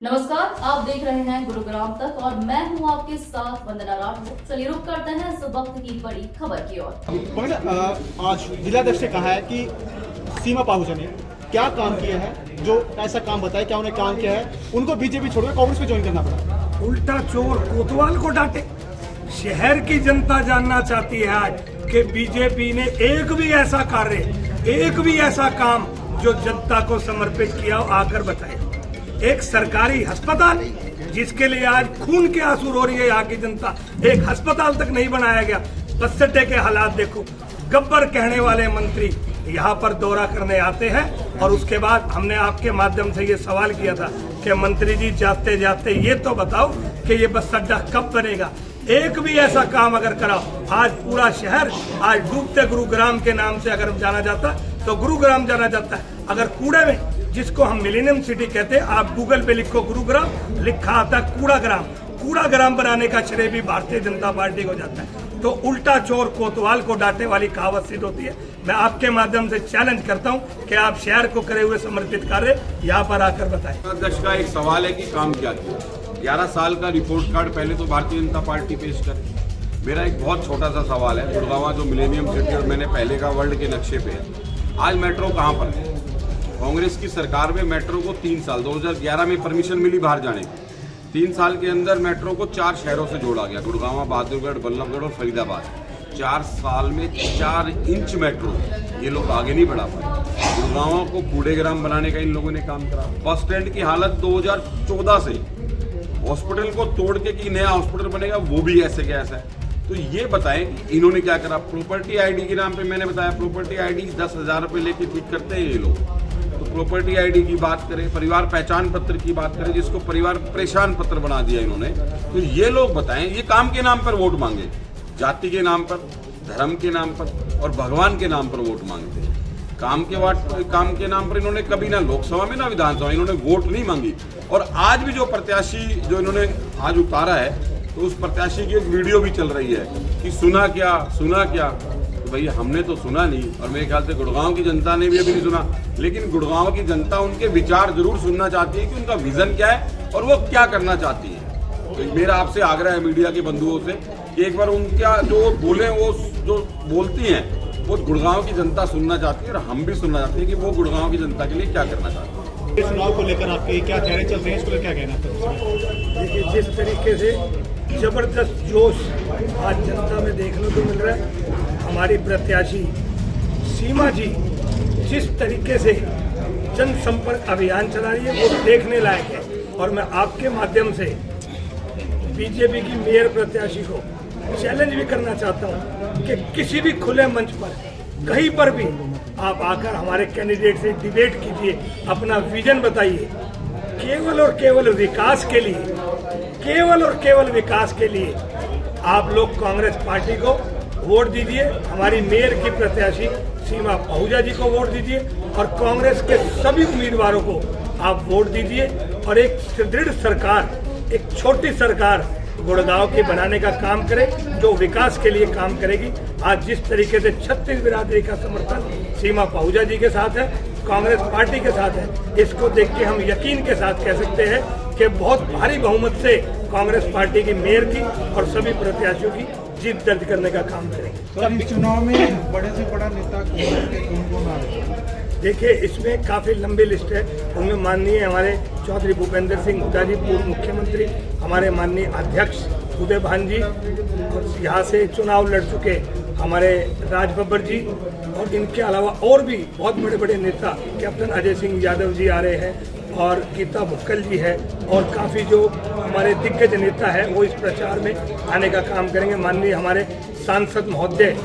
नमस्कार, आप देख रहे हैं गुरुग्राम तक और मैं हूं आपके साथ वंदना राठौर। चलिए रुक करते हैं इस वक्त की बड़ी खबर की ओर। आज जिलाध्यक्ष ने कहा है कि सीमा पाहूजा ने क्या काम किया है, जो ऐसा काम बताया, क्या उन्हें काम किया है, उनको बीजेपी छोड़कर कांग्रेस में ज्वाइन करना पड़ा। उल्टा चोर कोतवाल को डांटे। शहर की जनता जानना चाहती है आज कि बीजेपी ने एक भी ऐसा कार्य, एक भी ऐसा काम जो जनता को समर्पित किया हो आकर बताए। एक सरकारी अस्पताल जिसके लिए आज खून के आंसू रो रही है यहाँ की जनता, एक अस्पताल तक नहीं बनाया गया। बस अड्डे के हालात देखो। गब्बर कहने वाले मंत्री यहाँ पर दौरा करने आते हैं और उसके बाद हमने आपके माध्यम से ये सवाल किया था कि मंत्री जी जाते जाते ये तो बताओ कि ये बस अड्डा कब बनेगा। एक भी ऐसा काम अगर कराओ। आज पूरा शहर आज डूबते गुरुग्राम के नाम से अगर जाना जाता तो गुरुग्राम जाना जाता है। अगर कूड़े में, जिसको हम मिलेनियम सिटी कहते हैं, आप गूगल पे लिखो गुरुग्राम, लिखा आता कूड़ा ग्राम। कूड़ा ग्राम बनाने का श्रेय भी भारतीय जनता पार्टी को जाता है। तो उल्टा चोर कोतवाल को डांटे वाली कहावत सिद्ध होती है। मैं आपके माध्यम से चैलेंज करता हूं कि आप शहर को करे हुए समर्पित कार्य यहाँ पर आकर बताएं। अध्यक्ष का एक सवाल है कि काम क्या किया। 11 साल का रिपोर्ट कार्ड पहले तो भारतीय जनता पार्टी पेश करे। मेरा एक बहुत छोटा सा सवाल है, गुड़गांव जो मिलेनियम सिटी और मैंने पहले का वर्ल्ड के नक्शे पे है, आज मेट्रो कहाँ पर है? कांग्रेस की सरकार में मेट्रो को 3 साल 2011 में परमिशन मिली बाहर जाने की। 3 साल के अंदर मेट्रो को 4 शहरों से जोड़ा गया, गुड़गांव, बहादुरगढ़, बल्लभगढ़ और फरीदाबाद। 4 साल में 4 इंच मेट्रो, ये लोग आगे नहीं बढ़ा पाए। गुड़गांव को कूड़ेग्राम बनाने का इन लोगों ने काम करा। बस स्टैंड की हालत 2014 से, हॉस्पिटल को तोड़ के कि नया हॉस्पिटल बनेगा वो भी ऐसे के ऐसा है। तो ये बताएं कि इन्होंने क्या करा। प्रॉपर्टी आईडी के नाम पे मैंने बताया, प्रॉपर्टी आईडी 10,000 रुपये लेके ठीक करते हैं ये लोग। तो प्रॉपर्टी आईडी की बात करें, परिवार पहचान पत्र की बात करें, जिसको परिवार परेशान पत्र बना दिया इन्होंने। तो ये लोग बताएं, ये काम के नाम पर वोट मांगे, जाति के नाम पर, धर्म के नाम पर और भगवान के नाम पर वोट मांगते हैं। काम के नाम पर इन्होंने कभी ना लोकसभा में ना विधानसभा इन्होंने वोट नहीं मांगी। और आज भी जो प्रत्याशी जो इन्होंने आज उतारा है, तो उस प्रत्याशी की एक वीडियो भी चल रही है कि सुना क्या। तो भैया हमने तो सुना नहीं, और मेरे ख्याल से गुड़गांव की जनता ने भी अभी नहीं सुना। लेकिन गुड़गांव की जनता उनके विचार जरूर सुनना चाहती है कि उनका विजन क्या है और वो क्या करना चाहती है। तो मेरा आपसे आग्रह है मीडिया के बंधुओं से कि एक बार उनका जो बोले, वो जो बोलती हैं वो गुड़गांव की जनता सुनना चाहती है और हम भी सुनना चाहते हैं कि वो गुड़गांव की जनता के लिए क्या करना चाहते हैं। इस चुनाव को लेकर आपके क्या चेहरे चल रहे हैं, इसको क्या कहना है? देखिए, जिस तरीके से जबरदस्त जोश आज जनता में देखने को मिल रहा है, हमारी प्रत्याशी सीमा जी जिस तरीके से जनसंपर्क अभियान चला रही है वो देखने लायक है। और मैं आपके माध्यम से बीजेपी की मेयर प्रत्याशी को चैलेंज भी करना चाहता हूं कि किसी भी खुले मंच पर कहीं पर भी आप आकर हमारे कैंडिडेट से डिबेट कीजिए, अपना विजन बताइए। केवल और केवल विकास के लिए, केवल और केवल विकास के लिए आप लोग कांग्रेस पार्टी को वोट दीजिए। हमारी मेयर की प्रत्याशी सीमा पाहूजा जी को वोट दीजिए और कांग्रेस के सभी उम्मीदवारों को आप वोट दीजिए। और एक सुदृढ़ सरकार, एक छोटी सरकार गुड़गांव की बनाने का काम करे, जो विकास के लिए काम करेगी। आज जिस तरीके से 36 बिरादरी का समर्थन सीमा पाहूजा जी के साथ है, कांग्रेस पार्टी के साथ है, इसको देख के हम यकीन के साथ कह सकते हैं कि बहुत भारी बहुमत से कांग्रेस पार्टी की मेयर की और सभी प्रत्याशियों की जीत दर्ज करने का काम करेंगे। तो अब चुनाव में बड़े से बड़ा नेता कौन आ रहे हैं? देखिए, इसमें काफ़ी लंबी लिस्ट है। उनमें माननीय हमारे चौधरी भूपेंद्र सिंह हुड्डा जी, पूर्व मुख्यमंत्री, हमारे माननीय अध्यक्ष उदय भान जी, और यहाँ से चुनाव लड़ चुके हमारे राज बब्बर जी, और इनके अलावा और भी बहुत बड़े बड़े नेता, कैप्टन अजय सिंह यादव जी आ रहे हैं और गीता भुक्कल जी है, और काफ़ी जो हमारे दिग्गज नेता है वो इस प्रचार में आने का काम करेंगे। माननीय हमारे सांसद महोदय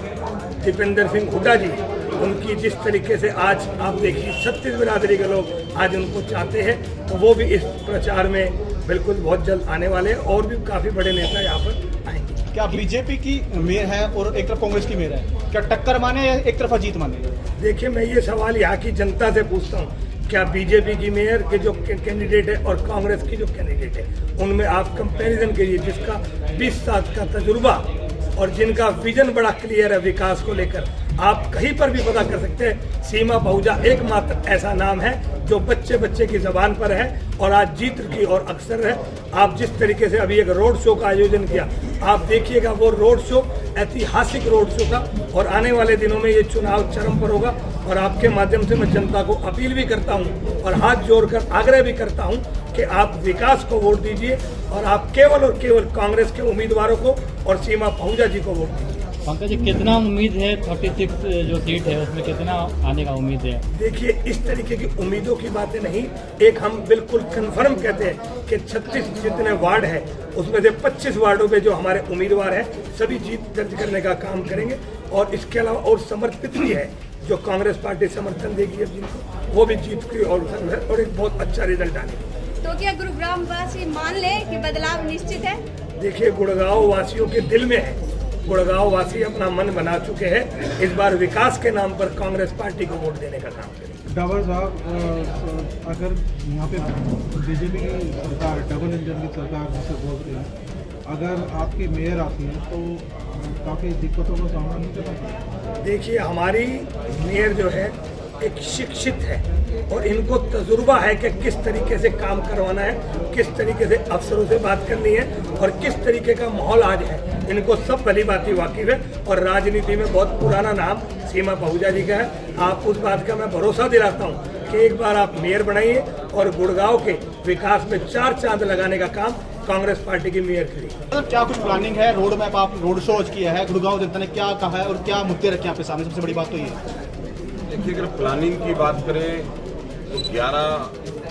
दीपेंद्र सिंह हुड्डा जी, उनकी जिस तरीके से आज आप देखिए 36 बिरादरी के लोग आज उनको चाहते हैं, तो वो भी इस प्रचार में बिल्कुल बहुत जल्द आने वाले हैं। और भी काफ़ी बड़े नेता यहाँ पर आएंगे। क्या बीजेपी की मेयर है और एक तरफ कांग्रेस की मेयर है, क्या टक्कर माने या एक तरफा जीत माने? देखिए, मैं ये सवाल यहाँ की जनता से पूछता हूँ, क्या बीजेपी की मेयर के जो कैंडिडेट है और कांग्रेस की जो कैंडिडेट है, उनमें आप कंपैरिजन कीजिए, जिसका 20 साल का तजुर्बा और जिनका विजन बड़ा क्लियर है विकास को लेकर, आप कहीं पर भी पता कर सकते हैं, सीमा पहुंचा एकमात्र ऐसा नाम है जो बच्चे बच्चे की जबान पर है और आज जीत की और अक्सर है। आप जिस तरीके से अभी एक रोड शो का आयोजन किया, आप देखिएगा वो रोड शो ऐतिहासिक रोड शो था और आने वाले दिनों में ये चुनाव चरम पर होगा। और आपके माध्यम से मैं जनता को अपील भी करता हूँ और हाथ जोड़कर आग्रह भी करता हूँ कि आप विकास को वोट दीजिए और आप केवल और केवल कांग्रेस के उम्मीदवारों को और सीमा पहुंचा जी को वोट दीजिए। पंकज जी, कितना उम्मीद है 36 जो सीट है उसमें कितना आने का उम्मीद है? देखिए, इस तरीके की उम्मीदों की बातें नहीं, एक हम बिल्कुल कंफर्म कहते हैं कि 36 जितने वार्ड है उसमें से 25 वार्डों पे जो हमारे उम्मीदवार हैं सभी जीत दर्ज करने का काम करेंगे। और इसके अलावा और समर्पित भी है जो कांग्रेस पार्टी समर्थन देगी अब जिनको, वो भी जीत की और एक बहुत अच्छा रिजल्ट आने। तो क्या गुरुग्राम वासी मान ले कि बदलाव निश्चित है? देखिए, गुड़गांव वासियों के दिल में है, गुड़गांव वासी अपना मन बना चुके हैं। इस बार विकास के नाम पर कांग्रेस पार्टी को वोट देने का काम करेंगे। डावर साहब, अगर यहाँ पे बीजेपी की सरकार, डबल इंजन की सरकार जिसे बोल रही है, अगर आपकी मेयर आती है तो काफ़ी दिक्कतों का सामना नहीं करना पड़ता। देखिए, हमारी मेयर जो है एक शिक्षित है और इनको तजुर्बा है कि किस तरीके से काम करवाना है, किस तरीके से अफसरों से बात करनी है और किस तरीके का माहौल आज है, इनको सब भली बात वाकिफ है। और राजनीति में बहुत पुराना नाम सीमा पहुंचा जी का है। आप उस बात का मैं भरोसा दिलाता हूँ कि एक बार आप मेयर बनाइए और गुड़गांव के विकास में 4 चांद लगाने का काम कांग्रेस पार्टी की मेयर करेगी। क्या कुछ प्लानिंग है? रोड मैप, आप रोड शो किया है, गुड़गांव जनता ने क्या कहा है और क्या मुद्दे रखे आपके सामने? सबसे बड़ी बात तो ये है। देखिए, अगर प्लानिंग की बात करें तो 11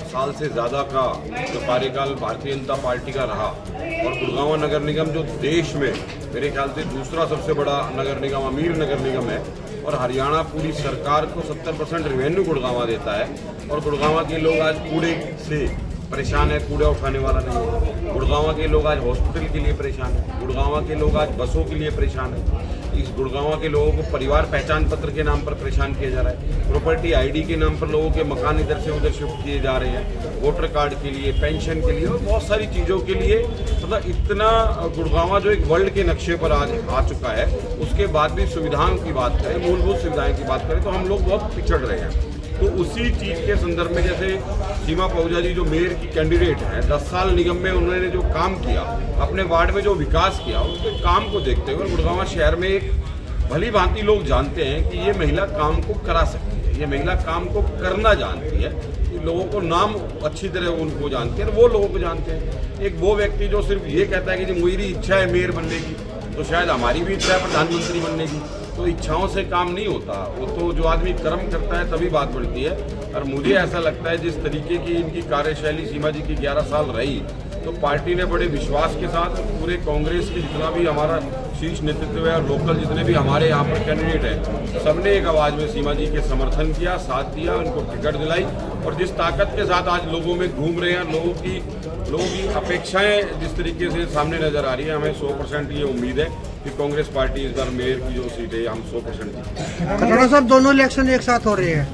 साल से ज़्यादा का जो कार्यकाल भारतीय जनता पार्टी का रहा और गुड़गांव नगर निगम जो देश में मेरे ख्याल से दूसरा सबसे बड़ा नगर निगम, अमीर नगर निगम है और हरियाणा पूरी सरकार को 70% रेवेन्यू गुड़गांव देता है और गुड़गांव के लोग आज कूड़े से परेशान है, कूड़ा उठाने वाला नहीं है। गुड़गांव के लोग आज हॉस्पिटल के लिए परेशान है, गुड़गांव के लोग आज बसों के लिए परेशान है। इस गुड़गांव के लोगों को परिवार पहचान पत्र के नाम पर परेशान किया जा रहा है, प्रॉपर्टी आईडी के नाम पर लोगों के मकान इधर से उधर शिफ्ट किए जा रहे हैं, वोटर कार्ड के लिए, पेंशन के लिए और बहुत सारी चीज़ों के लिए। मतलब इतना गुड़गांव जो एक वर्ल्ड के नक्शे पर आज आ चुका है, उसके बाद भी सुविधाओं की बात करें, मूलभूत सुविधाएं की बात करें तो हम लोग बहुत पिछड़ रहे हैं। तो उसी चीज़ के संदर्भ में जैसे सीमा पहुंचा जी जो मेयर की कैंडिडेट हैं, 10 साल निगम में उन्होंने जो काम किया, अपने वार्ड में जो विकास किया, उसके काम को देखते हुए गुड़गांव शहर में एक भली भांति लोग जानते हैं कि ये महिला काम को करा सकती है, ये महिला काम को करना जानती है। लोगों को नाम अच्छी तरह उनको जानते हैं, वो लोगों को जानते हैं। एक वो व्यक्ति जो सिर्फ ये कहता है कि जो मेरी इच्छा है मेयर बनने की, तो शायद हमारी भी इच्छा है प्रधानमंत्री बनने की। तो इच्छाओं से काम नहीं होता, वो तो जो आदमी कर्म करता है तभी बात बढ़ती है। और मुझे ऐसा लगता है जिस तरीके की इनकी कार्यशैली सीमा जी की 11 साल रही, तो पार्टी ने बड़े विश्वास के साथ पूरे कांग्रेस की जितना भी हमारा शीर्ष नेतृत्व है और लोकल जितने भी हमारे यहाँ पर कैंडिडेट हैं, सबने एक आवाज़ में सीमा जी के समर्थन किया, साथ दिया, उनको टिकट दिलाई। और जिस ताकत के साथ आज लोगों में घूम रहे हैं, लोगों की अपेक्षाएं जिस तरीके से सामने नजर आ रही है, हमें 100% ये उम्मीद है कि कांग्रेस पार्टी इस बार मेयर की जो सीट है हम 100% खटाना साहब, दोनों इलेक्शन एक साथ हो रहे हैं,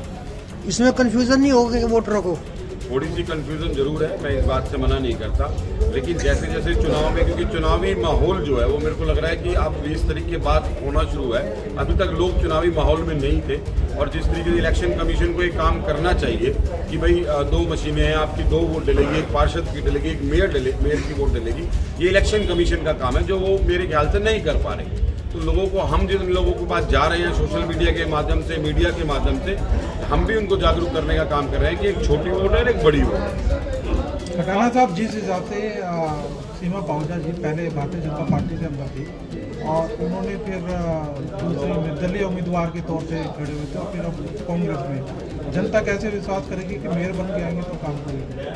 इसमें कंफ्यूजन नहीं होगा वोटरों को? थोड़ी सी कंफ्यूजन जरूर है, मैं इस बात से मना नहीं करता, लेकिन जैसे जैसे चुनाव में, क्योंकि चुनावी माहौल जो है वो मेरे को लग रहा है कि अब 20 तारीख के बाद होना शुरू है। अभी तक लोग चुनावी माहौल में नहीं थे और जिस तरीके से इलेक्शन कमीशन को एक काम करना चाहिए कि भाई 2 मशीनें हैं, आपकी 2 वोट डलेगी, एक पार्षद की डलेगी, एक मेयर की वोट डलेगी, ये इलेक्शन कमीशन का काम है जो वो मेरे ख्याल से नहीं कर पा रहे। तो लोगों को, हम जिन लोगों के पास जा रहे हैं सोशल मीडिया के माध्यम से, मीडिया के माध्यम से, हम भी उनको जागरूक करने का काम कर रहे हैं कि एक छोटी वोट है और एक बड़ी वोट है। खटाना साहब, जिस हिसाब से सीमा पहुंचा जी पहले भारतीय जनता पार्टी से अंदर थी और उन्होंने फिर दूसरी निर्दलीय उम्मीदवार के तौर से खड़े हुए थे और फिर अब कांग्रेस में, जनता कैसे विश्वास करेगी कि मेयर बन के आएंगे तो काम करेंगे?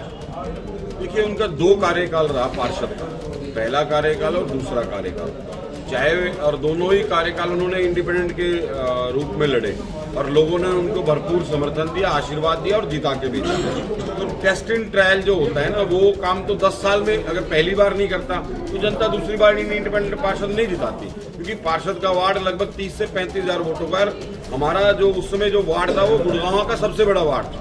देखिए, उनका 2 कार्यकाल रहा पार्षद का, पहला कार्यकाल और दूसरा कार्यकाल, चाहे और दोनों ही कार्यकाल उन्होंने इंडिपेंडेंट के रूप में लड़े और लोगों ने उनको भरपूर समर्थन दिया, आशीर्वाद दिया और जिता के भी दिया। तो टेस्ट एंड ट्रायल जो होता है ना, वो काम तो 10 साल में अगर पहली बार नहीं करता तो जनता दूसरी बार इंडिपेंडेंट पार्षद नहीं जिताती, क्योंकि पार्षद का वार्ड लगभग 30 से 35 हज़ार वोटों का। हमारा जो उस समय जो वार्ड था वो गुड़गांव का सबसे बड़ा वार्ड था।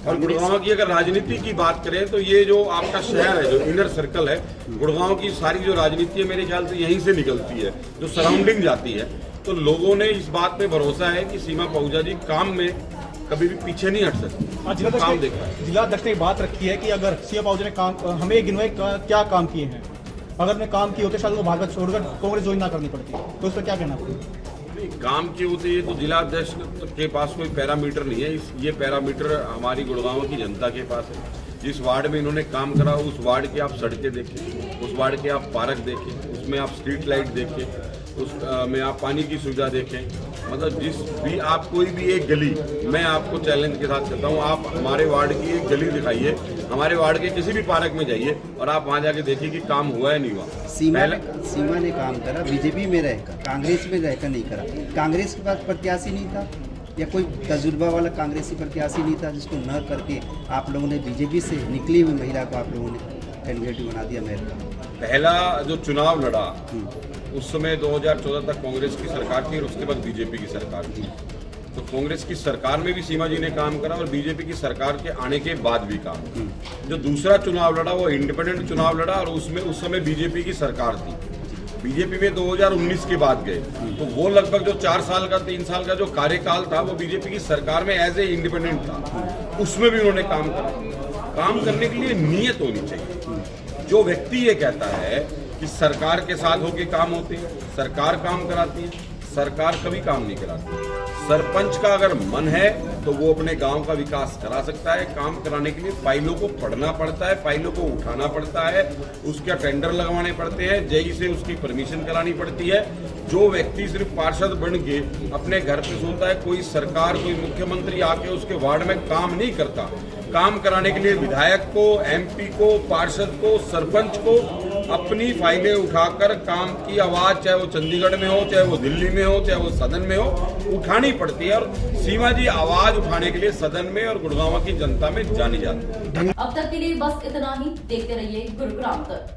और गुड़गांव की अगर राजनीति की बात करें तो ये जो आपका शहर है, जो इनर सर्कल है, गुड़गांव की सारी जो राजनीति है मेरे ख्याल से यहीं से निकलती है, जो सराउंडिंग जाती है। तो लोगों ने इस बात पे भरोसा है कि सीमा पहुंचा जी काम में कभी भी पीछे नहीं हट सकती। काम देखा है। जिला अध्यक्ष ने बात रखी है कि अगर सीमा पाहूजा ने काम हमें गिनवाए क्या काम किए हैं, अगर उन्हें काम किए होते शायद वो भागवत छोड़कर कांग्रेस ज्वाइन ना करनी पड़ती, तो उस पर क्या कहना पड़ेगा? नहीं, काम किए होते ये तो जिला अध्यक्ष के पास कोई पैरामीटर नहीं है। ये पैरामीटर हमारी गुड़गांव की जनता के पास है। जिस वार्ड में इन्होंने काम करा उस वार्ड की आप सड़कें देखें, उस वार्ड के आप पार्क देखें, उसमें आप स्ट्रीट लाइट देखें, उसमें आप पानी की सुविधा देखें। मतलब जिस भी आप कोई भी एक गली, मैं आपको चैलेंज के साथ कहता हूँ, आप हमारे वार्ड की एक गली दिखाइए, हमारे वार्ड के किसी भी पार्क में जाइए और आप वहाँ जाके देखिए कि काम हुआ है नहीं हुआ। सीमा ने काम करा, बीजेपी में रहकर, कांग्रेस में रहकर नहीं करा। कांग्रेस के पास प्रत्याशी नहीं था या कोई तजुर्बा वाला कांग्रेसी प्रत्याशी नहीं था जिसको न करके आप लोगों ने बीजेपी से निकली हुई महिला को आप लोगों ने कैंडिडेट बना दिया मेयर का। पहला जो चुनाव लड़ा उस समय 2014 तक कांग्रेस की सरकार थी और उसके बाद बीजेपी की सरकार थी। तो कांग्रेस की सरकार में भी सीमा जी ने काम करा और बीजेपी की सरकार के आने के बाद भी काम। जो दूसरा चुनाव लड़ा वो इंडिपेंडेंट चुनाव लड़ा और उसमें उस समय बीजेपी की सरकार थी। बीजेपी में 2019 के बाद गए, तो वो लगभग जो 4 साल का 3 साल का जो कार्यकाल था वो बीजेपी की सरकार में एज ए इंडिपेंडेंट था। उसमें भी उन्होंने काम करा। काम करने के लिए नीयत होनी चाहिए। जो व्यक्ति ये कहता है कि सरकार के साथ होके काम होते हैं, सरकार काम कराती है, सरकार कभी काम नहीं कराती। सरपंच का अगर मन है तो वो अपने गांव का विकास करा सकता है। काम कराने के लिए फाइलों को पढ़ना पड़ता है, फाइलों को उठाना पड़ता है, उसके टेंडर लगवाने पड़ते हैं, जेई से उसकी परमिशन करानी पड़ती है। जो व्यक्ति सिर्फ पार्षद बन के अपने घर पे सोता है, कोई सरकार कोई मुख्यमंत्री आके उसके वार्ड में काम नहीं करता। काम कराने के लिए विधायक को, एमपी को, पार्षद को, सरपंच को अपनी फाइलें उठाकर काम की आवाज, चाहे वो चंडीगढ़ में हो, चाहे वो दिल्ली में हो, चाहे वो सदन में हो, उठानी पड़ती है। और सीमा जी आवाज उठाने के लिए सदन में और गुड़गांव की जनता में जानी जाती है। अब तक के लिए बस इतना ही। देखते रहिए गुरुग्राम तक।